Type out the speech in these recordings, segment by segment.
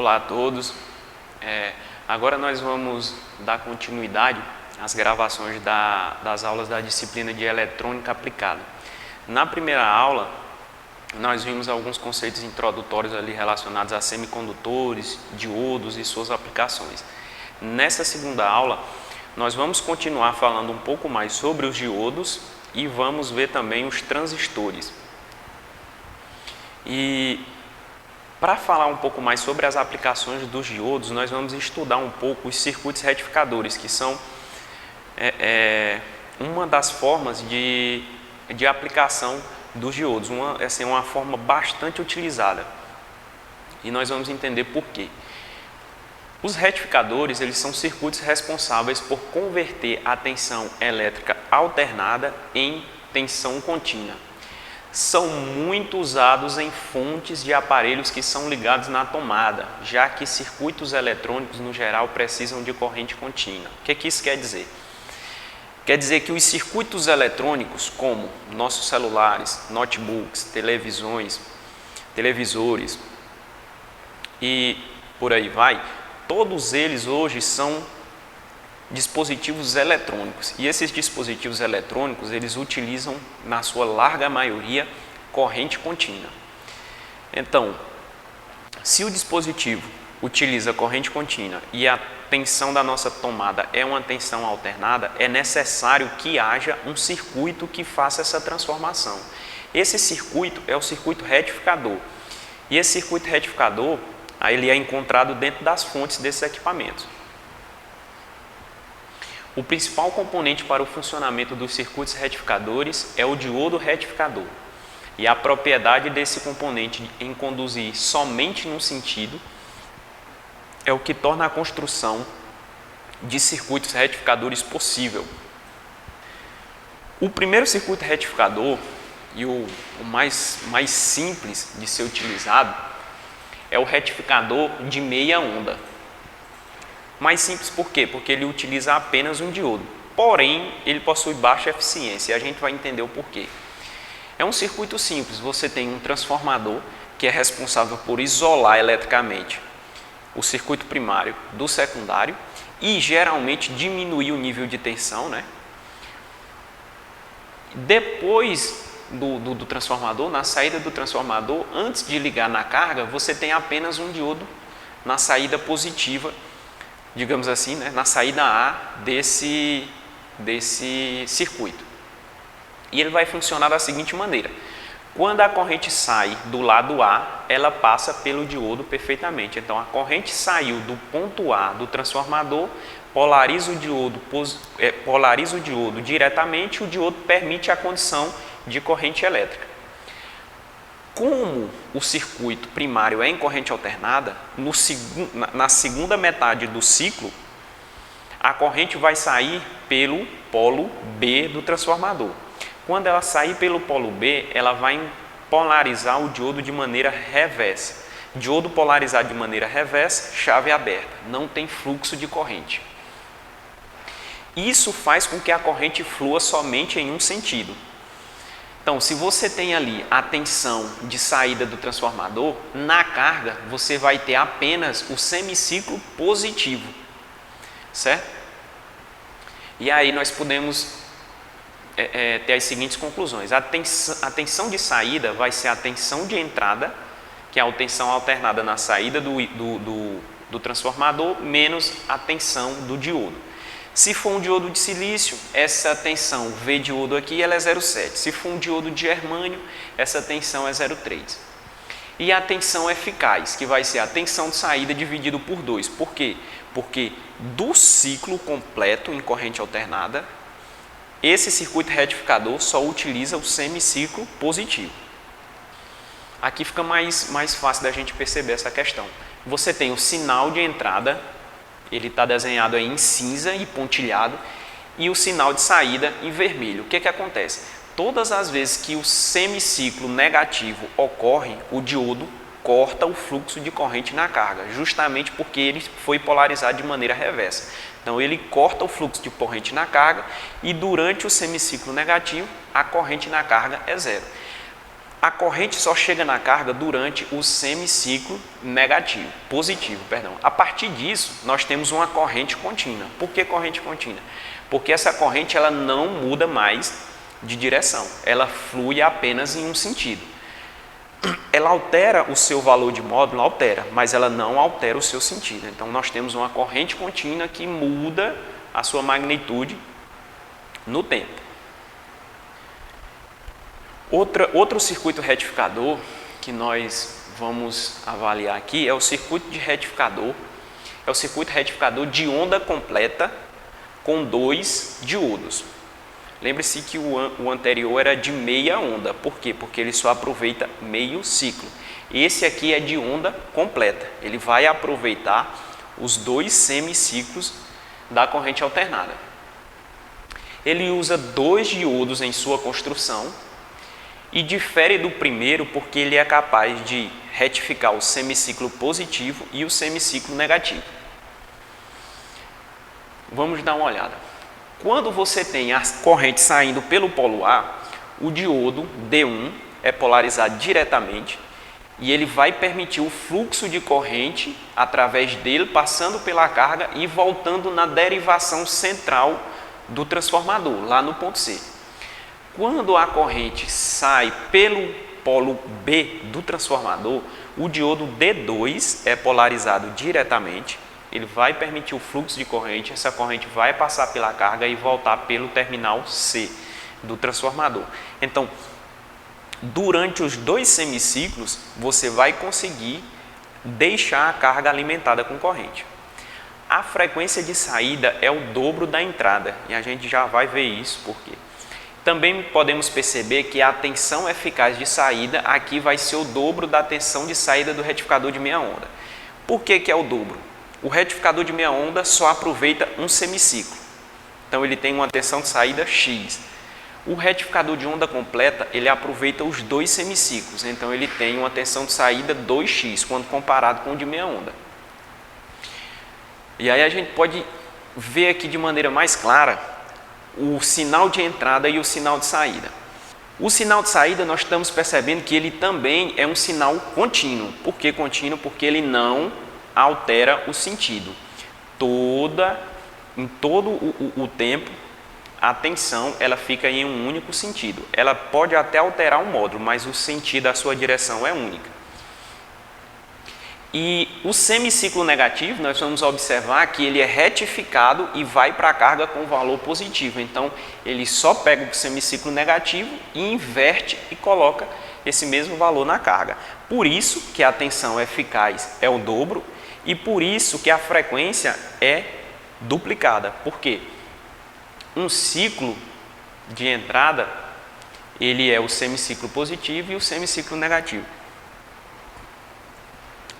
Olá a todos. Agora nós vamos dar continuidade às gravações das aulas da disciplina de Eletrônica Aplicada. Na primeira aula, nós vimos alguns conceitos introdutórios ali relacionados a semicondutores, diodos e suas aplicações. Nessa segunda aula, nós vamos continuar falando um pouco mais sobre os diodos e vamos ver também os transistores. E para falar um pouco mais sobre as aplicações dos diodos, nós vamos estudar um pouco os circuitos retificadores, que são uma das formas de aplicação dos diodos, uma forma bastante utilizada. E nós vamos entender por quê. Os retificadores, eles são circuitos responsáveis por converter a tensão elétrica alternada em tensão contínua. São muito usados em fontes de aparelhos que são ligados na tomada, já que circuitos eletrônicos, no geral, precisam de corrente contínua. O que isso quer dizer? Quer dizer que os circuitos eletrônicos, como nossos celulares, notebooks, televisores e por aí vai, todos eles hoje são dispositivos eletrônicos, e esses dispositivos eletrônicos, eles utilizam, na sua larga maioria, corrente contínua. Então, se o dispositivo utiliza corrente contínua e a tensão da nossa tomada é uma tensão alternada, é necessário que haja um circuito que faça essa transformação. Esse circuito é o circuito retificador, e esse circuito retificador, ele é encontrado dentro das fontes desses equipamentos. O principal componente para o funcionamento dos circuitos retificadores é o diodo retificador. E a propriedade desse componente em conduzir somente num sentido é o que torna a construção de circuitos retificadores possível. O primeiro circuito retificador, e o mais simples de ser utilizado, é o retificador de meia onda. Mais simples por quê? Porque ele utiliza apenas um diodo, porém ele possui baixa eficiência, e a gente vai entender o porquê. É um circuito simples, você tem um transformador que é responsável por isolar eletricamente o circuito primário do secundário e geralmente diminuir o nível de tensão, né? Depois do transformador, na saída do transformador, antes de ligar na carga, você tem apenas um diodo na saída positiva, digamos assim, né, na saída A desse circuito. E ele vai funcionar da seguinte maneira: quando a corrente sai do lado A, ela passa pelo diodo perfeitamente. Então, a corrente saiu do ponto A do transformador, polariza o diodo diretamente, o diodo permite a condição de corrente elétrica. Como o circuito primário é em corrente alternada, na segunda metade do ciclo, a corrente vai sair pelo polo B do transformador. Quando ela sair pelo polo B, ela vai polarizar o diodo de maneira reversa. Diodo polarizado de maneira reversa, chave aberta, não tem fluxo de corrente. Isso faz com que a corrente flua somente em um sentido. Então, se você tem ali a tensão de saída do transformador, na carga você vai ter apenas o semiciclo positivo, certo? E aí nós podemos ter as seguintes conclusões. A tensão de saída vai ser a tensão de entrada, que é a tensão alternada na saída do transformador, menos a tensão do diodo. Se for um diodo de silício, essa tensão V diodo aqui ela é 0,7. Se for um diodo de germânio, essa tensão é 0,3. E a tensão eficaz, que vai ser a tensão de saída dividido por 2. Por quê? Porque do ciclo completo em corrente alternada, esse circuito retificador só utiliza o semiciclo positivo. Aqui fica mais fácil da gente perceber essa questão. Você tem o sinal de entrada, ele está desenhado aí em cinza e pontilhado, e o sinal de saída em vermelho. O que acontece? Todas as vezes que o semiciclo negativo ocorre, o diodo corta o fluxo de corrente na carga, justamente porque ele foi polarizado de maneira reversa. Então ele corta o fluxo de corrente na carga e durante o semiciclo negativo, a corrente na carga é zero. A corrente só chega na carga durante o semiciclo positivo. A partir disso, nós temos uma corrente contínua. Por que corrente contínua? Porque essa corrente ela não muda mais de direção, ela flui apenas em um sentido. Ela altera o seu valor de módulo, altera, mas ela não altera o seu sentido. Então, nós temos uma corrente contínua que muda a sua magnitude no tempo. Outro circuito retificador que nós vamos avaliar aqui é o circuito de retificador. É o circuito retificador de onda completa com 2 diodos. Lembre-se que o anterior era de meia onda. Por quê? Porque ele só aproveita meio ciclo. Esse aqui é de onda completa. Ele vai aproveitar os 2 semiciclos da corrente alternada. Ele usa 2 diodos em sua construção e difere do primeiro porque ele é capaz de retificar o semiciclo positivo e o semiciclo negativo. Vamos dar uma olhada. Quando você tem a corrente saindo pelo polo A, o diodo D1 é polarizado diretamente e ele vai permitir o fluxo de corrente através dele, passando pela carga e voltando na derivação central do transformador, lá no ponto C. Quando a corrente sai pelo polo B do transformador, o diodo D2 é polarizado diretamente, ele vai permitir o fluxo de corrente, essa corrente vai passar pela carga e voltar pelo terminal C do transformador. Então, durante os 2 semiciclos, você vai conseguir deixar a carga alimentada com corrente. A frequência de saída é o dobro da entrada, e a gente já vai ver isso por quê. Também podemos perceber que a tensão eficaz de saída aqui vai ser o dobro da tensão de saída do retificador de meia onda. Por que é o dobro? O retificador de meia onda só aproveita um semiciclo, então ele tem uma tensão de saída X. O retificador de onda completa, ele aproveita os 2 semiciclos, então ele tem uma tensão de saída 2x, quando comparado com o de meia onda. E aí a gente pode ver aqui de maneira mais clara o sinal de entrada e o sinal de saída. O sinal de saída nós estamos percebendo que ele também é um sinal contínuo. Por que contínuo? Porque ele não altera o sentido. Em todo o tempo, a tensão ela fica em um único sentido. Ela pode até alterar o módulo, mas o sentido da sua direção é única. E o semiciclo negativo, nós vamos observar que ele é retificado e vai para a carga com valor positivo. Então, ele só pega o semiciclo negativo e inverte e coloca esse mesmo valor na carga. Por isso que a tensão eficaz é o dobro e por isso que a frequência é duplicada. Por quê? Um ciclo de entrada, ele é o semiciclo positivo e o semiciclo negativo.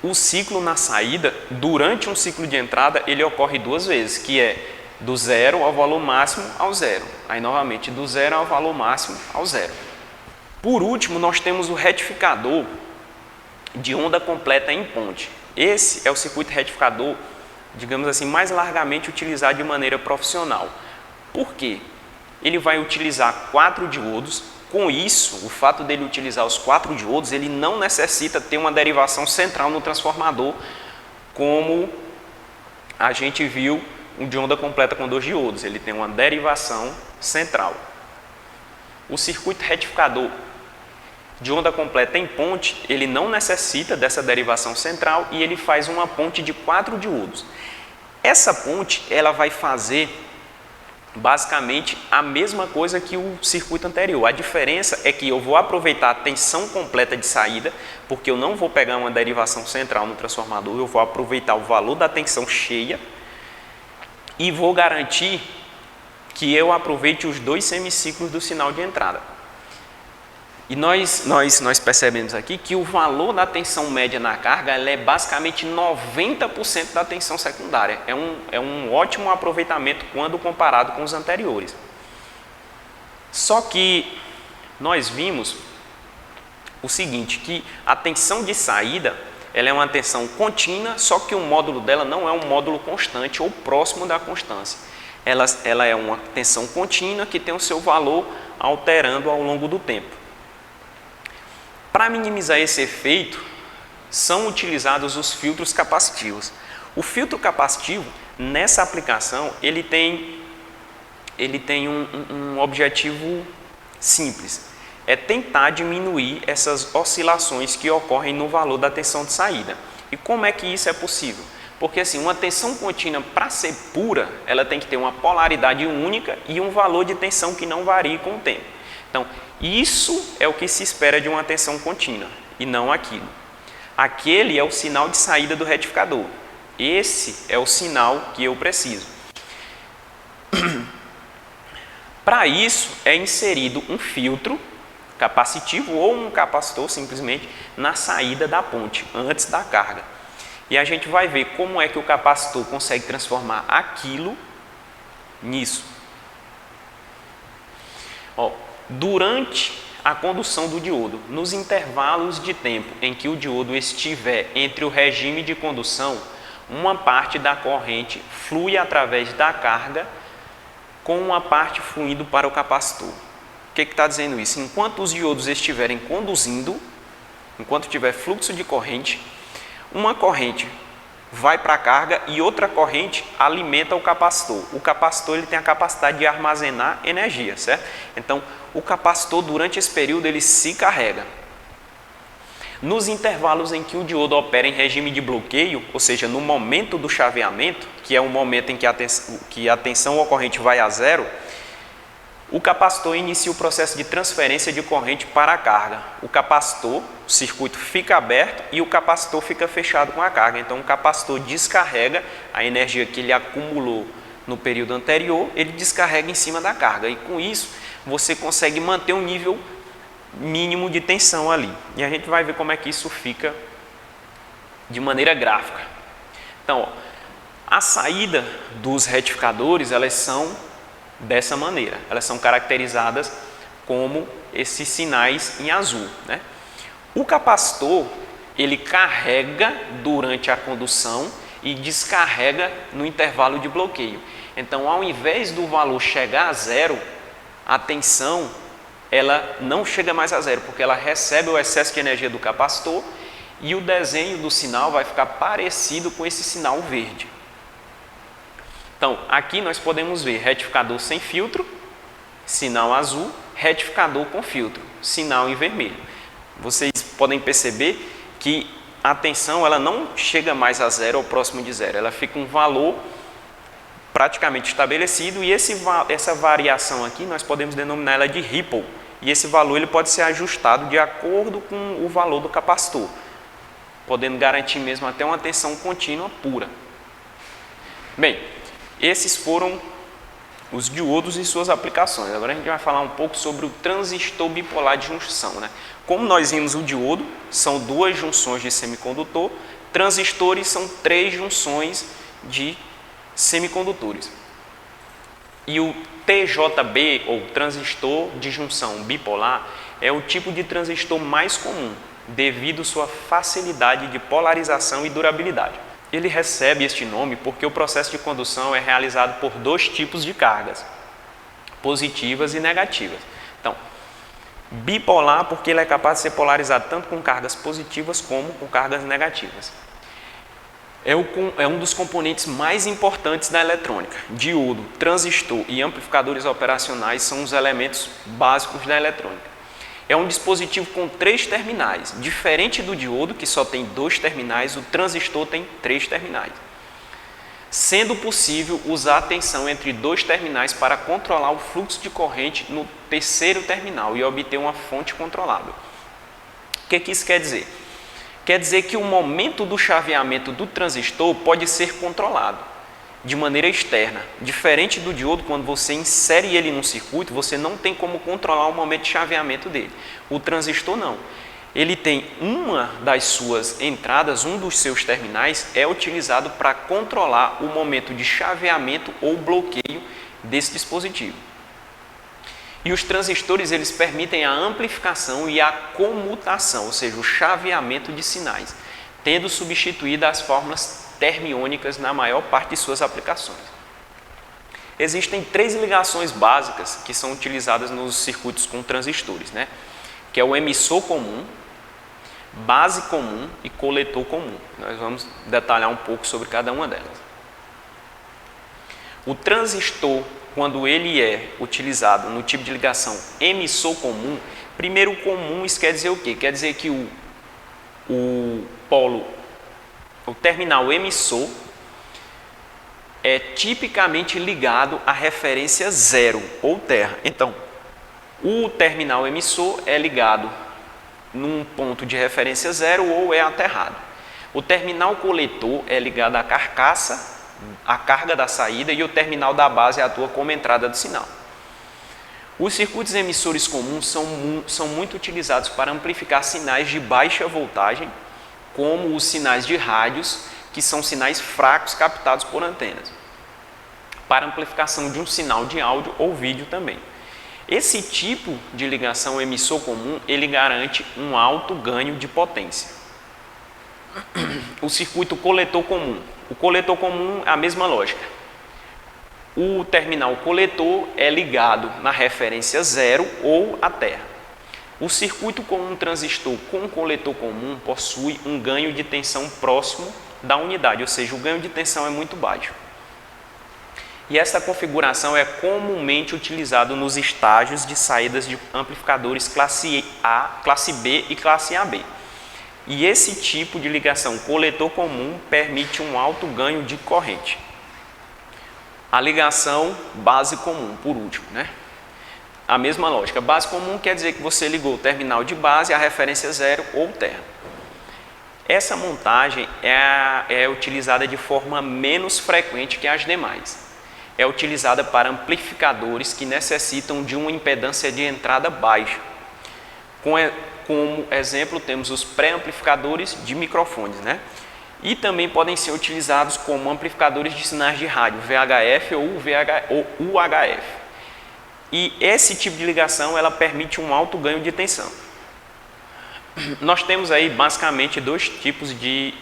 O ciclo na saída, durante um ciclo de entrada, ele ocorre 2 vezes, que é do zero ao valor máximo ao zero. Aí, novamente, do zero ao valor máximo ao zero. Por último, nós temos o retificador de onda completa em ponte. Esse é o circuito retificador, digamos assim, mais largamente utilizado de maneira profissional. Por quê? Ele vai utilizar 4 diodos. Com isso, o fato dele utilizar os 4 diodos, ele não necessita ter uma derivação central no transformador, como a gente viu um de onda completa com 2 diodos. Ele tem uma derivação central. O circuito retificador de onda completa em ponte, ele não necessita dessa derivação central e ele faz uma ponte de 4 diodos. Essa ponte, ela vai fazer basicamente a mesma coisa que o circuito anterior. A diferença é que eu vou aproveitar a tensão completa de saída, porque eu não vou pegar uma derivação central no transformador, eu vou aproveitar o valor da tensão cheia e vou garantir que eu aproveite os 2 semiciclos do sinal de entrada. E nós percebemos aqui que o valor da tensão média na carga ela é basicamente 90% da tensão secundária. É um ótimo aproveitamento quando comparado com os anteriores. Só que nós vimos o seguinte, que a tensão de saída ela é uma tensão contínua, só que o módulo dela não é um módulo constante ou próximo da constância. Ela é uma tensão contínua que tem o seu valor alterando ao longo do tempo. Para minimizar esse efeito, são utilizados os filtros capacitivos. O filtro capacitivo, nessa aplicação, ele tem um objetivo simples. É tentar diminuir essas oscilações que ocorrem no valor da tensão de saída. E como é que isso é possível? Porque assim, uma tensão contínua, para ser pura, ela tem que ter uma polaridade única e um valor de tensão que não varie com o tempo. Então, isso é o que se espera de uma tensão contínua, e não aquilo. Aquele é o sinal de saída do retificador. Esse é o sinal que eu preciso. Para isso, é inserido um filtro capacitivo ou um capacitor, simplesmente, na saída da ponte, antes da carga. E a gente vai ver como é que o capacitor consegue transformar aquilo nisso. Durante a condução do diodo, nos intervalos de tempo em que o diodo estiver entre o regime de condução, uma parte da corrente flui através da carga, com uma parte fluindo para o capacitor. O que está dizendo isso? Enquanto os diodos estiverem conduzindo, enquanto tiver fluxo de corrente, uma corrente vai para a carga e outra corrente alimenta o capacitor. O capacitor ele tem a capacidade de armazenar energia, certo? Então, o capacitor, durante esse período, ele se carrega. Nos intervalos em que o diodo opera em regime de bloqueio, ou seja, no momento do chaveamento, que é o momento em que a tensão ocorrente vai a zero, o capacitor inicia o processo de transferência de corrente para a carga. O capacitor, o circuito fica aberto e o capacitor fica fechado com a carga. Então, o capacitor descarrega a energia que ele acumulou no período anterior, ele descarrega em cima da carga. E com isso, você consegue manter um nível mínimo de tensão ali. E a gente vai ver como é que isso fica de maneira gráfica. Então, a saída dos retificadores, elas são dessa maneira. Elas são caracterizadas como esses sinais em azul, né? O capacitor, ele carrega durante a condução e descarrega no intervalo de bloqueio. Então, ao invés do valor chegar a zero, a tensão ela não chega mais a zero, porque ela recebe o excesso de energia do capacitor e o desenho do sinal vai ficar parecido com esse sinal verde. Então, aqui nós podemos ver retificador sem filtro, sinal azul, retificador com filtro, sinal em vermelho. Vocês podem perceber que a tensão ela não chega mais a zero ou próximo de zero, ela fica um valor praticamente estabelecido e essa variação aqui nós podemos denominar ela de ripple. E esse valor ele pode ser ajustado de acordo com o valor do capacitor, podendo garantir mesmo até uma tensão contínua pura. Bem, esses foram os diodos e suas aplicações. Agora a gente vai falar um pouco sobre o transistor bipolar de junção, né? Como nós vimos, o diodo são duas junções de semicondutor, transistores são três junções de semicondutores. E o TJB, ou transistor de junção bipolar, é o tipo de transistor mais comum, devido à sua facilidade de polarização e durabilidade. Ele recebe este nome porque o processo de condução é realizado por dois tipos de cargas, positivas e negativas. Então, bipolar porque ele é capaz de ser polarizado tanto com cargas positivas como com cargas negativas. É um dos componentes mais importantes da eletrônica. Diodo, transistor e amplificadores operacionais são os elementos básicos da eletrônica. É um dispositivo com 3 terminais. Diferente do diodo, que só tem 2 terminais, o transistor tem 3 terminais. Sendo possível usar a tensão entre 2 terminais para controlar o fluxo de corrente no terceiro terminal e obter uma fonte controlável. O que isso quer dizer? Quer dizer que o momento do chaveamento do transistor pode ser controlado de maneira externa. Diferente do diodo, quando você insere ele num circuito, você não tem como controlar o momento de chaveamento dele. O transistor não. Ele tem uma das suas entradas, um dos seus terminais, é utilizado para controlar o momento de chaveamento ou bloqueio desse dispositivo. E os transistores, eles permitem a amplificação e a comutação, ou seja, o chaveamento de sinais, tendo substituído as fórmulas termiônicas na maior parte de suas aplicações. Existem 3 ligações básicas que são utilizadas nos circuitos com transistores, né? Que é o emissor comum, base comum e coletor comum. Nós vamos detalhar um pouco sobre cada uma delas. O transistor, quando ele é utilizado no tipo de ligação emissor comum, primeiro comum, isso quer dizer o quê? Quer dizer que o terminal emissor é tipicamente ligado à referência zero ou terra. Então, o terminal emissor é ligado num ponto de referência zero ou é aterrado. O terminal coletor é ligado à carcaça, à carga da saída, e o terminal da base atua como entrada do sinal. Os circuitos emissores comuns são muito utilizados para amplificar sinais de baixa voltagem, como os sinais de rádios, que são sinais fracos captados por antenas, para amplificação de um sinal de áudio ou vídeo também. Esse tipo de ligação emissor comum, ele garante um alto ganho de potência. O circuito coletor comum. O coletor comum é a mesma lógica. O terminal coletor é ligado na referência zero ou à terra. O circuito com um transistor com coletor comum possui um ganho de tensão próximo da unidade, ou seja, o ganho de tensão é muito baixo. E essa configuração é comumente utilizada nos estágios de saídas de amplificadores classe A, classe B e classe AB. E esse tipo de ligação coletor comum permite um alto ganho de corrente. A ligação base comum, por último, né? A mesma lógica. Base comum quer dizer que você ligou o terminal de base à referência zero ou terra. Essa montagem é utilizada de forma menos frequente que as demais. É utilizada para amplificadores que necessitam de uma impedância de entrada baixa. Como exemplo, temos os pré-amplificadores de microfones, né? E também podem ser utilizados como amplificadores de sinais de rádio, VHF ou UHF. E esse tipo de ligação, ela permite um alto ganho de tensão. Nós temos aí basicamente dois tipos de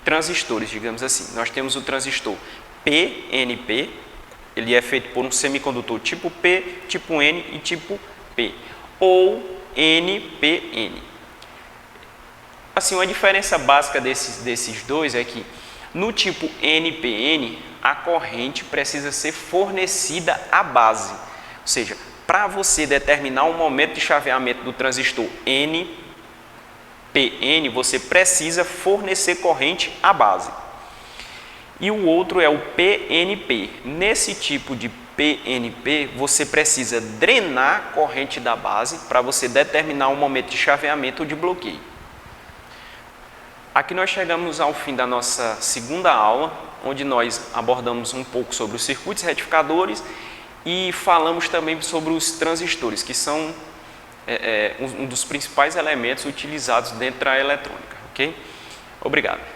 transistores, digamos assim. Nós temos o transistor PNP, ele é feito por um semicondutor tipo P, tipo N e tipo P, ou NPN. Assim, uma diferença básica desses dois é que no tipo NPN, a corrente precisa ser fornecida à base. Ou seja, para você determinar o momento de chaveamento do transistor NPN, você precisa fornecer corrente à base. E o outro é o PNP. Nesse tipo de PNP, você precisa drenar corrente da base para você determinar o momento de chaveamento ou de bloqueio. Aqui nós chegamos ao fim da nossa segunda aula, onde nós abordamos um pouco sobre os circuitos retificadores e falamos também sobre os transistores, que são um dos principais elementos utilizados dentro da eletrônica. Ok? Obrigado.